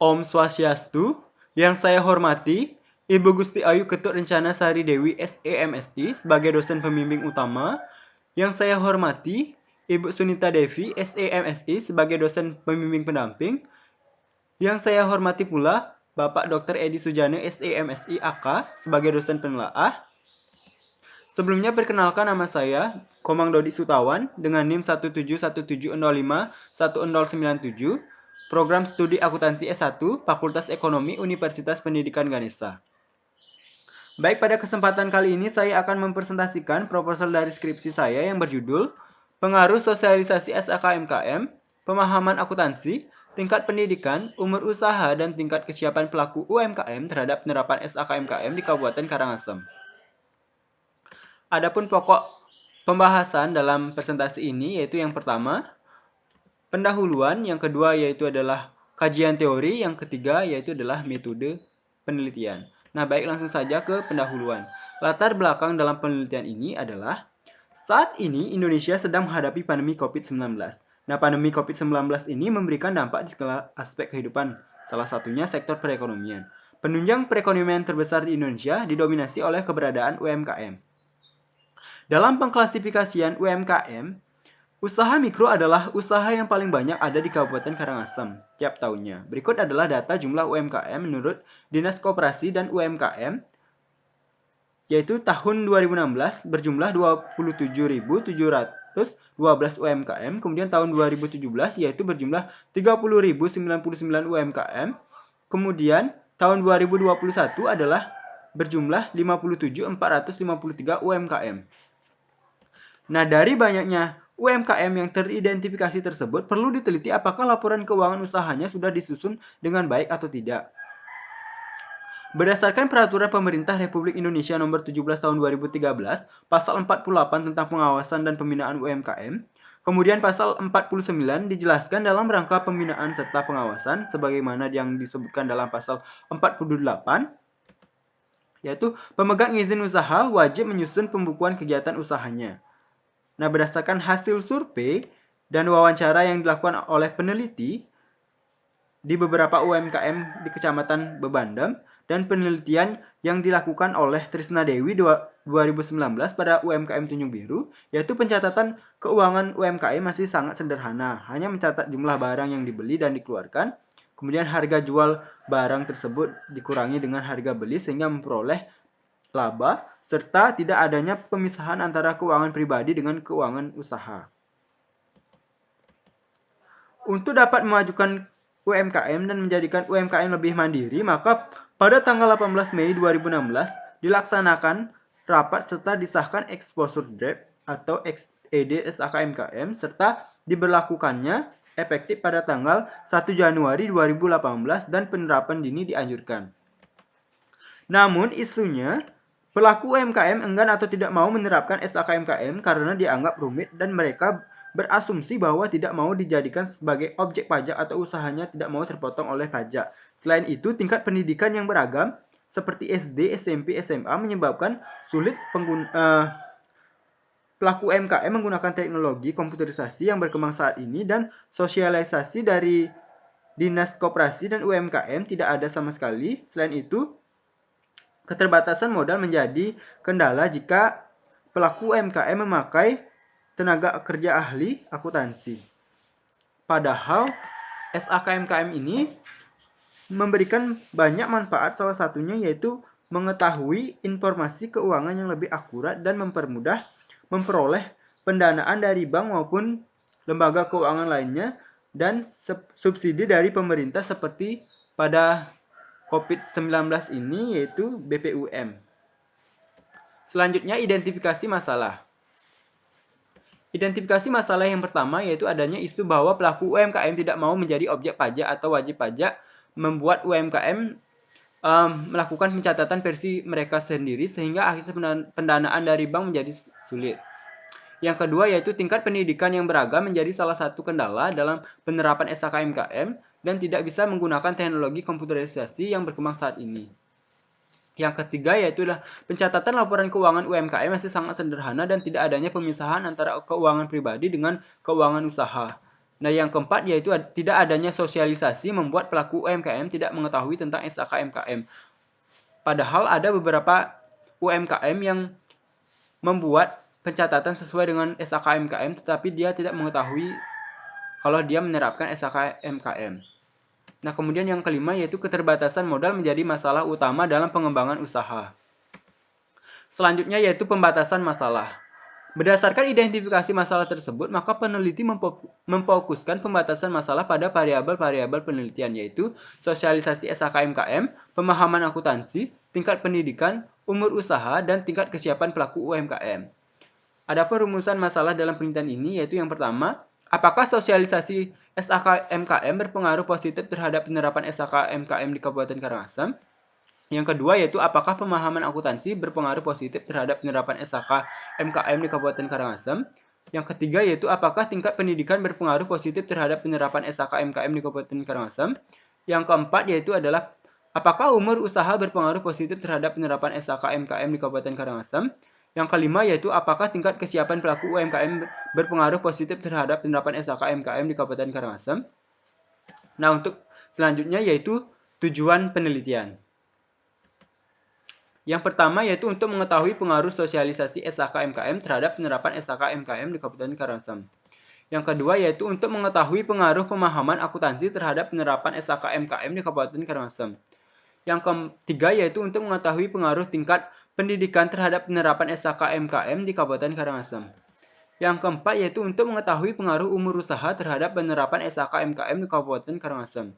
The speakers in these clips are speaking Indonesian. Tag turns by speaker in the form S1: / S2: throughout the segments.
S1: Om Swastiastu, yang saya hormati Ibu Gusti Ayu Ketut Rencana Sari Dewi SEMSI sebagai dosen pembimbing utama, yang saya hormati Ibu Sunita Devi SEMSI sebagai dosen pembimbing pendamping, yang saya hormati pula Bapak Dr. Edi Sujana SEMSI AK sebagai dosen penelaah. Sebelumnya perkenalkan nama saya Komang Dodi Sutawan dengan NIM 17170511097, Program Studi Akuntansi S1, Fakultas Ekonomi Universitas Pendidikan Ganesha. Baik, pada kesempatan kali ini saya akan mempresentasikan proposal dari skripsi saya yang berjudul Pengaruh Sosialisasi SAKMKM, Pemahaman Akuntansi, Tingkat Pendidikan, Umur Usaha, dan Tingkat Kesiapan Pelaku UMKM terhadap penerapan SAKMKM di Kabupaten Karangasem. Adapun pokok pembahasan dalam presentasi ini yaitu yang pertama, pendahuluan, yang kedua yaitu adalah kajian teori, yang ketiga yaitu adalah metode penelitian. Nah, baik, langsung saja ke pendahuluan. Latar belakang dalam penelitian ini adalah saat ini Indonesia sedang menghadapi pandemi COVID-19. Nah, pandemi COVID-19 ini memberikan dampak di segala aspek kehidupan, salah satunya sektor perekonomian. Penunjang perekonomian terbesar di Indonesia didominasi oleh keberadaan UMKM. Dalam pengklasifikasian UMKM, usaha mikro adalah usaha yang paling banyak ada di Kabupaten Karangasem tiap tahunnya. Berikut adalah data jumlah UMKM menurut Dinas Koperasi dan UMKM, yaitu tahun 2016 berjumlah 27.712 UMKM, kemudian tahun 2017 yaitu berjumlah 30.099 UMKM, kemudian tahun 2021 adalah berjumlah 57.453 UMKM. Nah, dari banyaknya UMKM yang teridentifikasi tersebut, perlu diteliti apakah laporan keuangan usahanya sudah disusun dengan baik atau tidak. Berdasarkan Peraturan Pemerintah Republik Indonesia Nomor 17 Tahun 2013, Pasal 48 tentang pengawasan dan pembinaan UMKM, kemudian Pasal 49 dijelaskan dalam rangka pembinaan serta pengawasan, sebagaimana yang disebutkan dalam Pasal 48, yaitu pemegang izin usaha wajib menyusun pembukuan kegiatan usahanya. Nah, berdasarkan hasil survei dan wawancara yang dilakukan oleh peneliti di beberapa UMKM di Kecamatan Bebandem dan penelitian yang dilakukan oleh Trisna Dewi 2019 pada UMKM Tunjung Biru, yaitu pencatatan keuangan UMKM masih sangat sederhana, hanya mencatat jumlah barang yang dibeli dan dikeluarkan, kemudian harga jual barang tersebut dikurangi dengan harga beli sehingga memperoleh laba, serta tidak adanya pemisahan antara keuangan pribadi dengan keuangan usaha. Untuk dapat memajukan UMKM dan menjadikan UMKM lebih mandiri, maka pada tanggal 18 Mei 2016 dilaksanakan rapat serta disahkan Exposure Draft atau XED SAKMKM serta diberlakukannya efektif pada tanggal 1 Januari 2018 dan penerapan dini dianjurkan. Namun isunya, pelaku UMKM enggan atau tidak mau menerapkan SAKMKM karena dianggap rumit dan mereka berasumsi bahwa tidak mau dijadikan sebagai objek pajak atau usahanya tidak mau terpotong oleh pajak. Selain itu, tingkat pendidikan yang beragam seperti SD, SMP, SMA menyebabkan sulit pelaku UMKM menggunakan teknologi komputerisasi yang berkembang saat ini dan sosialisasi dari Dinas Koperasi dan UMKM tidak ada sama sekali. Selain itu, keterbatasan modal menjadi kendala jika pelaku UMKM memakai tenaga kerja ahli akuntansi. Padahal SAKMKM ini memberikan banyak manfaat, salah satunya yaitu mengetahui informasi keuangan yang lebih akurat dan mempermudah memperoleh pendanaan dari bank maupun lembaga keuangan lainnya dan subsidi dari pemerintah seperti pada COVID-19 ini yaitu BPUM. Selanjutnya, identifikasi masalah. Identifikasi masalah yang pertama yaitu adanya isu bahwa pelaku UMKM tidak mau menjadi objek pajak atau wajib pajak, membuat UMKM melakukan pencatatan versi mereka sendiri sehingga akses pendanaan dari bank menjadi sulit. Yang kedua yaitu tingkat pendidikan yang beragam menjadi salah satu kendala dalam penerapan SAKMKM dan tidak bisa menggunakan teknologi komputerisasi yang berkembang saat ini. Yang ketiga yaitu pencatatan laporan keuangan UMKM masih sangat sederhana dan tidak adanya pemisahan antara keuangan pribadi dengan keuangan usaha. Nah, yang keempat yaitu tidak adanya sosialisasi membuat pelaku UMKM tidak mengetahui tentang SKKMKM. Padahal ada beberapa UMKM yang membuat pencatatan sesuai dengan SKKMKM, tetapi dia tidak mengetahui kalau dia menerapkan SKKMKM. Nah, kemudian yang kelima yaitu keterbatasan modal menjadi masalah utama dalam pengembangan usaha. Selanjutnya yaitu pembatasan masalah. Berdasarkan identifikasi masalah tersebut, maka peneliti memfokuskan pembatasan masalah pada variabel-variabel penelitian, yaitu sosialisasi SKKMKM, pemahaman akuntansi, tingkat pendidikan, umur usaha, dan tingkat kesiapan pelaku UMKM. Adapun rumusan masalah dalam penelitian ini yaitu yang pertama, apakah sosialisasi SKKMKM berpengaruh positif terhadap penerapan SKKMKM di Kabupaten Karangasem? Yang kedua yaitu apakah pemahaman akuntansi berpengaruh positif terhadap penerapan SKKMKM di Kabupaten Karangasem? Yang ketiga yaitu apakah tingkat pendidikan berpengaruh positif terhadap penerapan SKKMKM di Kabupaten Karangasem? Yang keempat yaitu adalah apakah umur usaha berpengaruh positif terhadap penerapan SKKMKM di Kabupaten Karangasem? Yang kelima yaitu apakah tingkat kesiapan pelaku UMKM berpengaruh positif terhadap penerapan SKKMKM di Kabupaten Karangasem? Nah, untuk selanjutnya yaitu tujuan penelitian. Yang pertama yaitu untuk mengetahui pengaruh sosialisasi SKKMKM terhadap penerapan SKKMKM di Kabupaten Karangasem. Yang kedua yaitu untuk mengetahui pengaruh pemahaman akuntansi terhadap penerapan SKKMKM di Kabupaten Karangasem. Yang ketiga yaitu untuk mengetahui pengaruh tingkat pendidikan terhadap penerapan SKKMKM di Kabupaten Karangasem. Yang keempat yaitu untuk mengetahui pengaruh umur usaha terhadap penerapan SKKMKM di Kabupaten Karangasem.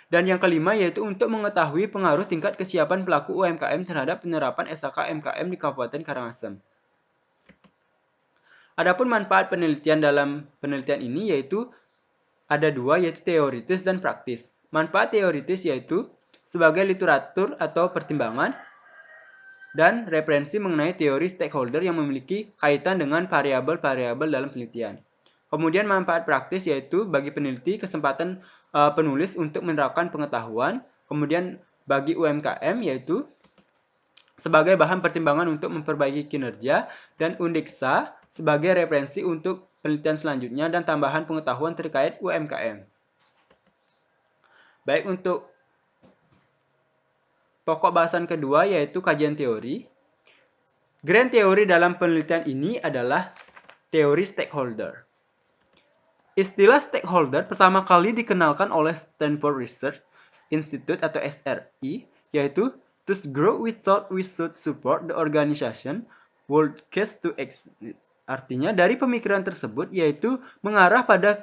S1: Dan yang kelima yaitu untuk mengetahui pengaruh tingkat kesiapan pelaku UMKM terhadap penerapan SKKMKM di Kabupaten Karangasem. Adapun manfaat penelitian dalam penelitian ini yaitu ada dua, yaitu teoritis dan praktis. Manfaat teoritis yaitu sebagai literatur atau pertimbangan dan referensi mengenai teori stakeholder yang memiliki kaitan dengan variabel-variabel dalam penelitian. Kemudian manfaat praktis yaitu bagi peneliti kesempatan penulis untuk menerapkan pengetahuan. Kemudian bagi UMKM yaitu sebagai bahan pertimbangan untuk memperbaiki kinerja, dan Undiksa sebagai referensi untuk penelitian selanjutnya dan tambahan pengetahuan terkait UMKM. Baik, untuk pokok bahasan kedua yaitu kajian teori. Grand teori dalam penelitian ini adalah teori stakeholder. Istilah stakeholder pertama kali dikenalkan oleh Stanford Research Institute atau SRI, yaitu to grow we thought we should support the organization world case to exist. Artinya dari pemikiran tersebut yaitu mengarah pada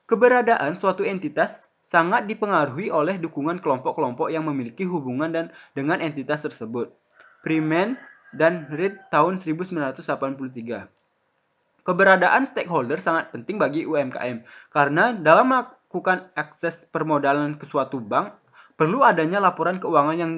S1: keberadaan suatu entitas sangat dipengaruhi oleh dukungan kelompok-kelompok yang memiliki hubungan dengan entitas tersebut. Freeman dan Reed tahun 1983. Keberadaan stakeholder sangat penting bagi UMKM karena dalam melakukan akses permodalan ke suatu bank perlu adanya laporan keuangan yang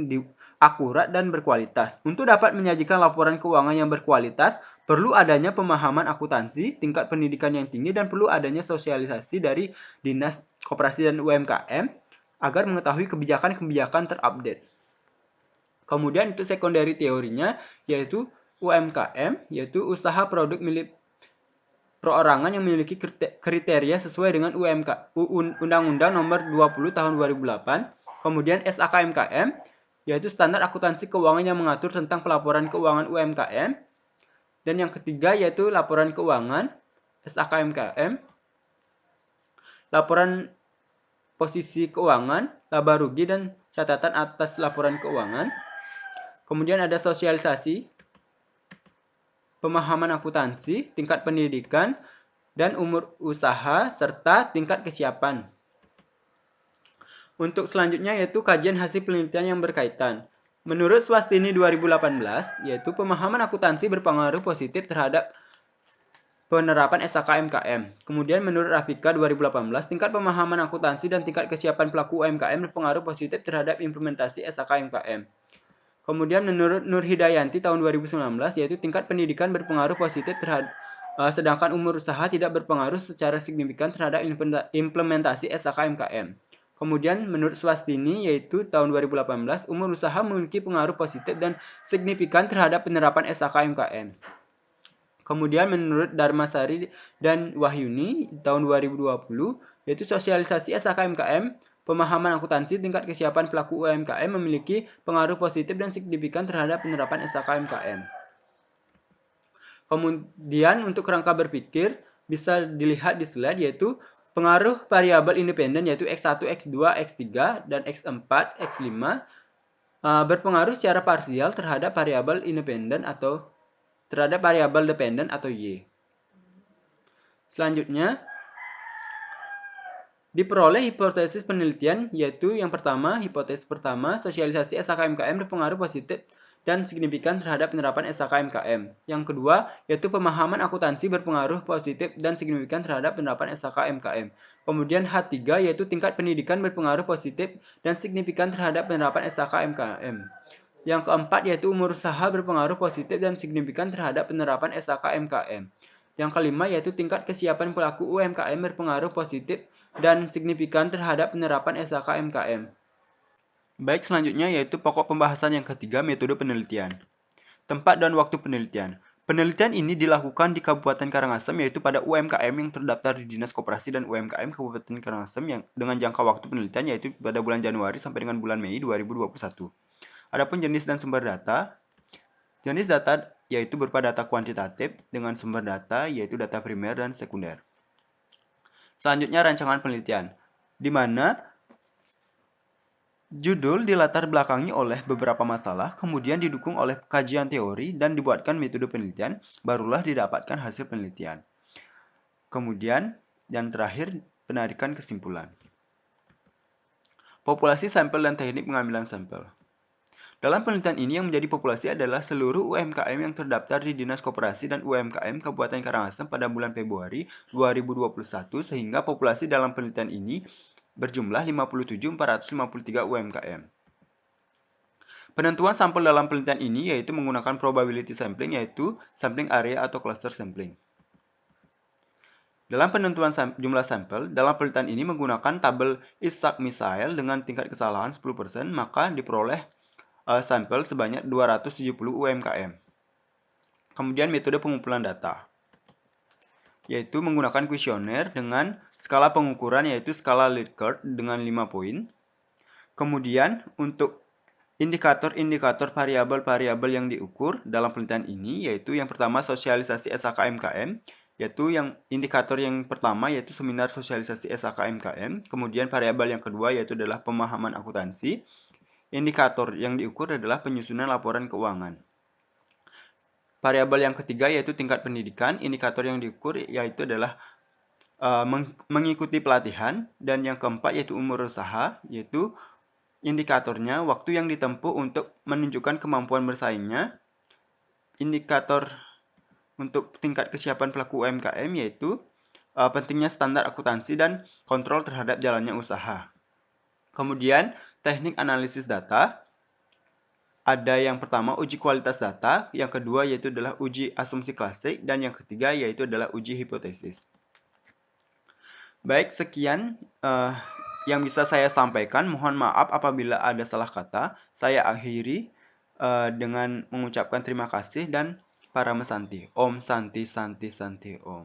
S1: akurat dan berkualitas. Untuk dapat menyajikan laporan keuangan yang berkualitas, perlu adanya pemahaman akuntansi, tingkat pendidikan yang tinggi, dan perlu adanya sosialisasi dari Dinas Koperasi dan UMKM agar mengetahui kebijakan-kebijakan terupdate. Kemudian untuk secondary teorinya yaitu UMKM, yaitu usaha produk milik perorangan yang memiliki kriteria sesuai dengan Undang-Undang Nomor 20 Tahun 2008. Kemudian SKKMKM, yaitu standar akuntansi keuangan yang mengatur tentang pelaporan keuangan UMKM. Dan yang ketiga yaitu laporan keuangan SKKMKM, laporan posisi keuangan, laba rugi, dan catatan atas laporan keuangan. Kemudian ada sosialisasi, pemahaman akuntansi, tingkat pendidikan, dan umur usaha, serta tingkat kesiapan. Untuk selanjutnya yaitu kajian hasil penelitian yang berkaitan. Menurut Swastini 2018, yaitu pemahaman akuntansi berpengaruh positif terhadap penerapan SKKMKM. Kemudian menurut Rafika 2018, tingkat pemahaman akuntansi dan tingkat kesiapan pelaku UMKM berpengaruh positif terhadap implementasi SKKMKM. Kemudian menurut Nur Hidayanti tahun 2019 yaitu tingkat pendidikan berpengaruh positif terhadap sedangkan umur usaha tidak berpengaruh secara signifikan terhadap implementasi SKKMKM. Kemudian menurut Swastini yaitu tahun 2018 umur usaha memiliki pengaruh positif dan signifikan terhadap penerapan SKKMKM. Kemudian menurut Darmasari dan Wahyuni tahun 2020, yaitu sosialisasi SKMKM, pemahaman akuntansi tingkat kesiapan pelaku UMKM memiliki pengaruh positif dan signifikan terhadap penerapan SKMKM. Kemudian untuk kerangka berpikir bisa dilihat di slide, yaitu pengaruh variabel independen yaitu X1, X2, X3, dan X4, X5 berpengaruh secara parsial terhadap variabel independen atau terhadap variabel dependen atau Y. Selanjutnya, diperoleh hipotesis penelitian, yaitu yang pertama, hipotesis pertama, sosialisasi SKMKM berpengaruh positif dan signifikan terhadap penerapan SKMKM. Yang kedua, yaitu pemahaman akuntansi berpengaruh positif dan signifikan terhadap penerapan SKMKM. Kemudian H3, yaitu tingkat pendidikan berpengaruh positif dan signifikan terhadap penerapan SKMKM. Yang keempat, yaitu umur usaha berpengaruh positif dan signifikan terhadap penerapan SKMKM. Yang kelima, yaitu tingkat kesiapan pelaku UMKM berpengaruh positif dan signifikan terhadap penerapan SKMKM. Baik, selanjutnya yaitu pokok pembahasan yang ketiga, metode penelitian. Tempat dan waktu penelitian. Penelitian ini dilakukan di Kabupaten Karangasem, yaitu pada UMKM yang terdaftar di Dinas Koperasi dan UMKM Kabupaten Karangasem yang dengan jangka waktu penelitian yaitu pada bulan Januari sampai dengan bulan Mei 2021. Adapun jenis dan sumber data, jenis data yaitu berupa data kuantitatif dengan sumber data yaitu data primer dan sekunder. Selanjutnya rancangan penelitian, di mana judul dilatar belakangi oleh beberapa masalah, kemudian didukung oleh kajian teori dan dibuatkan metode penelitian, barulah didapatkan hasil penelitian. Kemudian, yang terakhir, penarikan kesimpulan. Populasi sampel dan teknik pengambilan sampel. Dalam penelitian ini yang menjadi populasi adalah seluruh UMKM yang terdaftar di Dinas Koperasi dan UMKM Kabupaten Karangasem pada bulan Februari 2021 sehingga populasi dalam penelitian ini berjumlah 57.453 UMKM. Penentuan sampel dalam penelitian ini yaitu menggunakan probability sampling yaitu sampling area atau cluster sampling. Dalam penentuan jumlah sampel, dalam penelitian ini menggunakan tabel Ishak-Misael dengan tingkat kesalahan 10%, maka diperoleh sampel sebanyak 270 UMKM. Kemudian metode pengumpulan data, yaitu menggunakan kuesioner dengan skala pengukuran yaitu skala Likert dengan 5 poin. Kemudian untuk indikator-indikator variabel-variabel yang diukur dalam penelitian ini yaitu yang pertama sosialisasi SKMKM, yaitu yang indikator yang pertama yaitu seminar sosialisasi SKMKM, kemudian variabel yang kedua yaitu adalah pemahaman akuntansi. Indikator yang diukur adalah penyusunan laporan keuangan. Variabel yang ketiga yaitu tingkat pendidikan. Indikator yang diukur yaitu adalah mengikuti pelatihan. Dan yang keempat yaitu umur usaha, yaitu indikatornya waktu yang ditempuh untuk menunjukkan kemampuan bersaingnya. Indikator untuk tingkat kesiapan pelaku UMKM yaitu pentingnya standar akuntansi dan kontrol terhadap jalannya usaha. Kemudian teknik analisis data, ada yang pertama uji kualitas data, yang kedua yaitu adalah uji asumsi klasik, dan yang ketiga yaitu adalah uji hipotesis. Baik, sekian yang bisa saya sampaikan. Mohon maaf apabila ada salah kata. Saya akhiri dengan mengucapkan terima kasih dan para mesanti. Om Santi Santi Santi Om.